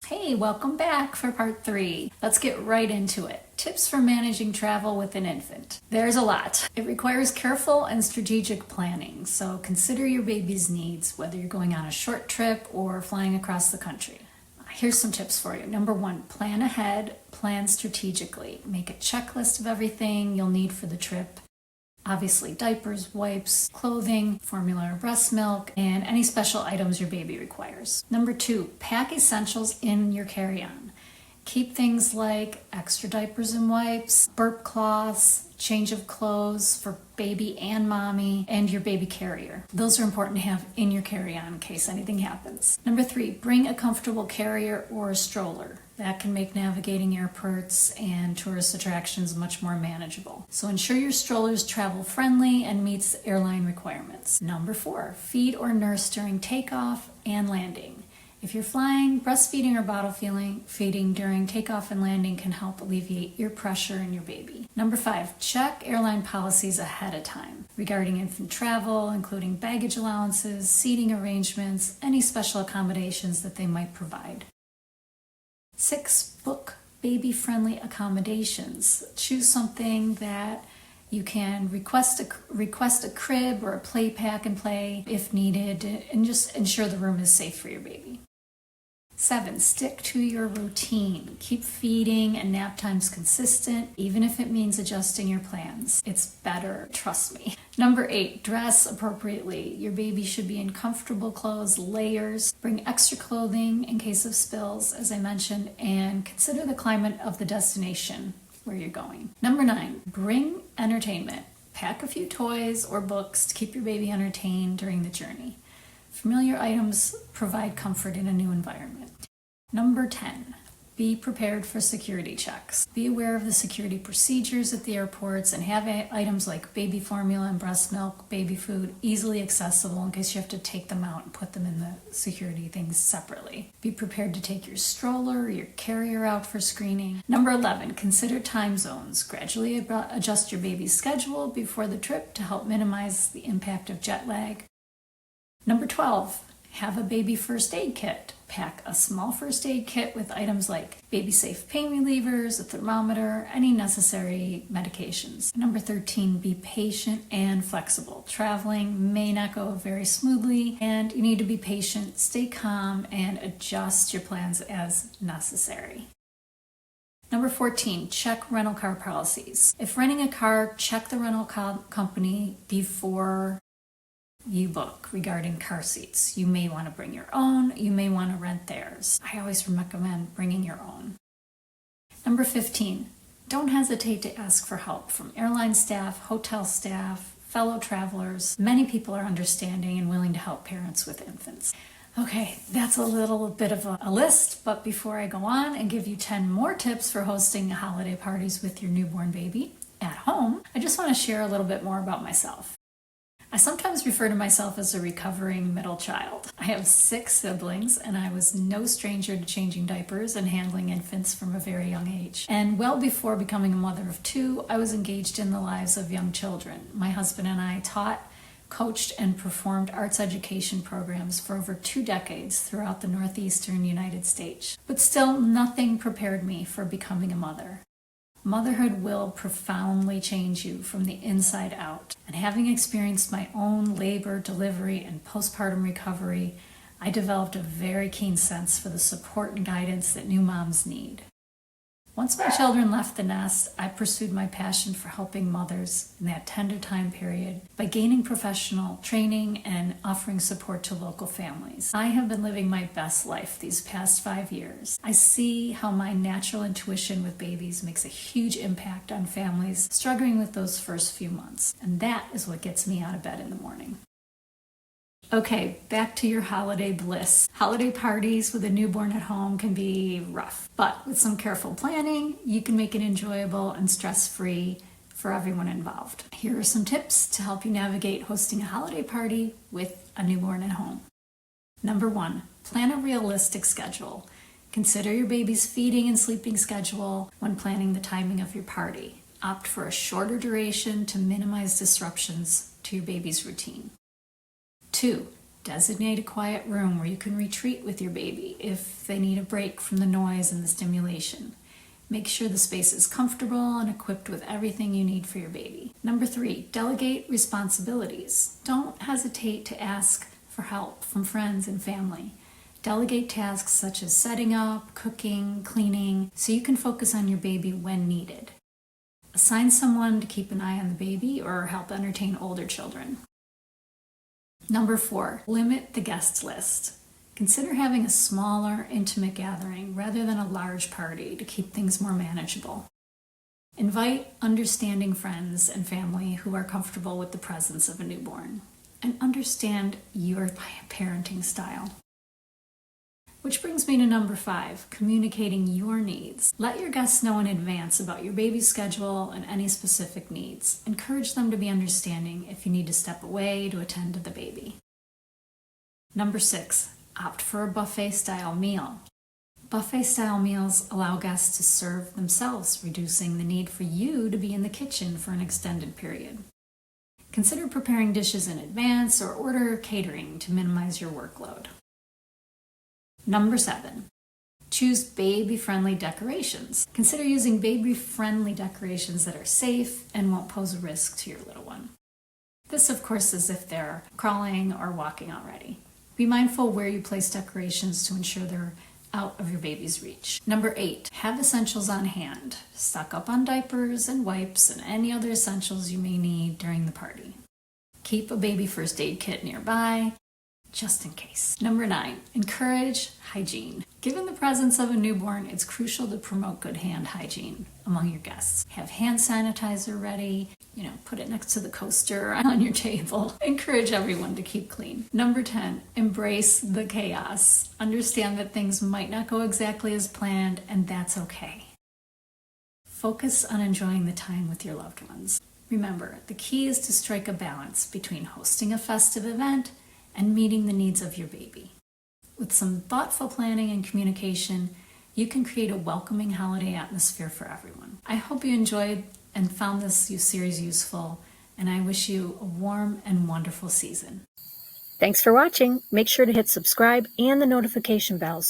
Hey, welcome back for part 3. Let's get right into it. Tips for managing travel with an infant. There's a lot. It requires careful and strategic planning, so consider your baby's needs, whether you're going on a short trip or flying across the country. Here's some tips for you. Number 1, plan ahead, plan strategically. Make a checklist of everything you'll need for the trip. Obviously, diapers, wipes, clothing, formula or breast milk, and any special items your baby requires. Number 2, pack essentials in your carry-on. Keep things like extra diapers and wipes, burp cloths, change of clothes for baby and mommy, and your baby carrier. Those are important to have in your carry-on in case anything happens. Number 3, bring a comfortable carrier or a stroller. That can make navigating airports and tourist attractions much more manageable. So ensure your stroller is travel friendly and meets airline requirements. Number 4, feed or nurse during takeoff and landing. If you're flying, breastfeeding or bottle feeding during takeoff and landing can help alleviate ear pressure in your baby. Number 5, check airline policies ahead of time regarding infant travel, including baggage allowances, seating arrangements, any special accommodations that they might provide. 6, book baby-friendly accommodations. Choose something that you can request a crib or a play pack and play if needed, and just ensure the room is safe for your baby. 7, stick to your routine. Keep feeding and nap times consistent, even if it means adjusting your plans. It's better, trust me. Number 8, dress appropriately. Your baby should be in comfortable clothes, layers. Bring extra clothing in case of spills, as I mentioned, and consider the climate of the destination where you're going. Number 9, bring entertainment. Pack a few toys or books to keep your baby entertained during the journey. Familiar items provide comfort in a new environment. Number 10, be prepared for security checks. Be aware of the security procedures at the airports and have items like baby formula and breast milk, baby food easily accessible in case you have to take them out and put them in the security things separately. Be prepared to take your stroller or your carrier out for screening. Number 11, consider time zones. Gradually adjust your baby's schedule before the trip to help minimize the impact of jet lag. Number 12, have a baby first aid kit. Pack a small first aid kit with items like baby-safe pain relievers, a thermometer, any necessary medications. Number 13, be patient and flexible. Traveling may not go very smoothly, and you need to be patient, stay calm, and adjust your plans as necessary. Number 14, check rental car policies. If renting a car, check the rental company before you book regarding car seats. You may want to bring your own, you may want to rent theirs. I always recommend bringing your own. Number 15, don't hesitate to ask for help from airline staff, hotel staff, fellow travelers. Many people are understanding and willing to help parents with infants. Okay, that's a little bit of a list, but before I go on and give you 10 more tips for hosting holiday parties with your newborn baby at home, I just want to share a little bit more about myself. I sometimes refer to myself as a recovering middle child. I have 6 siblings, and I was no stranger to changing diapers and handling infants from a very young age. And well before becoming a mother of 2, I was engaged in the lives of young children. My husband and I taught, coached, and performed arts education programs for over 2 decades throughout the northeastern United States. But still, nothing prepared me for becoming a mother. Motherhood will profoundly change you from the inside out. And having experienced my own labor, delivery, and postpartum recovery, I developed a very keen sense for the support and guidance that new moms need. Once my children left the nest, I pursued my passion for helping mothers in that tender time period by gaining professional training and offering support to local families. I have been living my best life these past 5 years. I see how my natural intuition with babies makes a huge impact on families struggling with those first few months, and that is what gets me out of bed in the morning. Okay, back to your holiday bliss. Holiday parties with a newborn at home can be rough, but with some careful planning, you can make it enjoyable and stress-free for everyone involved. Here are some tips to help you navigate hosting a holiday party with a newborn at home. Number 1, plan a realistic schedule. Consider your baby's feeding and sleeping schedule when planning the timing of your party. Opt for a shorter duration to minimize disruptions to your baby's routine. 2, Designate a quiet room where you can retreat with your baby if they need a break from the noise and the stimulation. Make sure the space is comfortable and equipped with everything you need for your baby. Number 3, delegate responsibilities. Don't hesitate to ask for help from friends and family. Delegate tasks such as setting up, cooking, cleaning, so you can focus on your baby when needed. Assign someone to keep an eye on the baby or help entertain older children. Number 4, limit the guest list. Consider having a smaller, intimate gathering rather than a large party to keep things more manageable. Invite understanding friends and family who are comfortable with the presence of a newborn and understand your parenting style. Which brings me to number 5, communicating your needs. Let your guests know in advance about your baby's schedule and any specific needs. Encourage them to be understanding if you need to step away to attend to the baby. Number 6, opt for a buffet-style meal. Buffet-style meals allow guests to serve themselves, reducing the need for you to be in the kitchen for an extended period. Consider preparing dishes in advance or order catering to minimize your workload. Number 7, choose baby-friendly decorations. Consider using baby-friendly decorations that are safe and won't pose a risk to your little one. This, of course, is if they're crawling or walking already. Be mindful where you place decorations to ensure they're out of your baby's reach. Number 8, have essentials on hand. Stock up on diapers and wipes and any other essentials you may need during the party. Keep a baby first aid kit nearby, just in case. Number 9, encourage hygiene. Given the presence of a newborn, it's crucial to promote good hand hygiene among your guests. Have hand sanitizer ready, put it next to the coaster on your table. Encourage everyone to keep clean. Number 10, embrace the chaos. Understand that things might not go exactly as planned, and that's okay. Focus on enjoying the time with your loved ones. Remember, the key is to strike a balance between hosting a festive event and meeting the needs of your baby. With some thoughtful planning and communication, you can create a welcoming holiday atmosphere for everyone. I hope you enjoyed and found this series useful, and I wish you a warm and wonderful season. Thanks for watching. Make sure to hit subscribe and the notification bells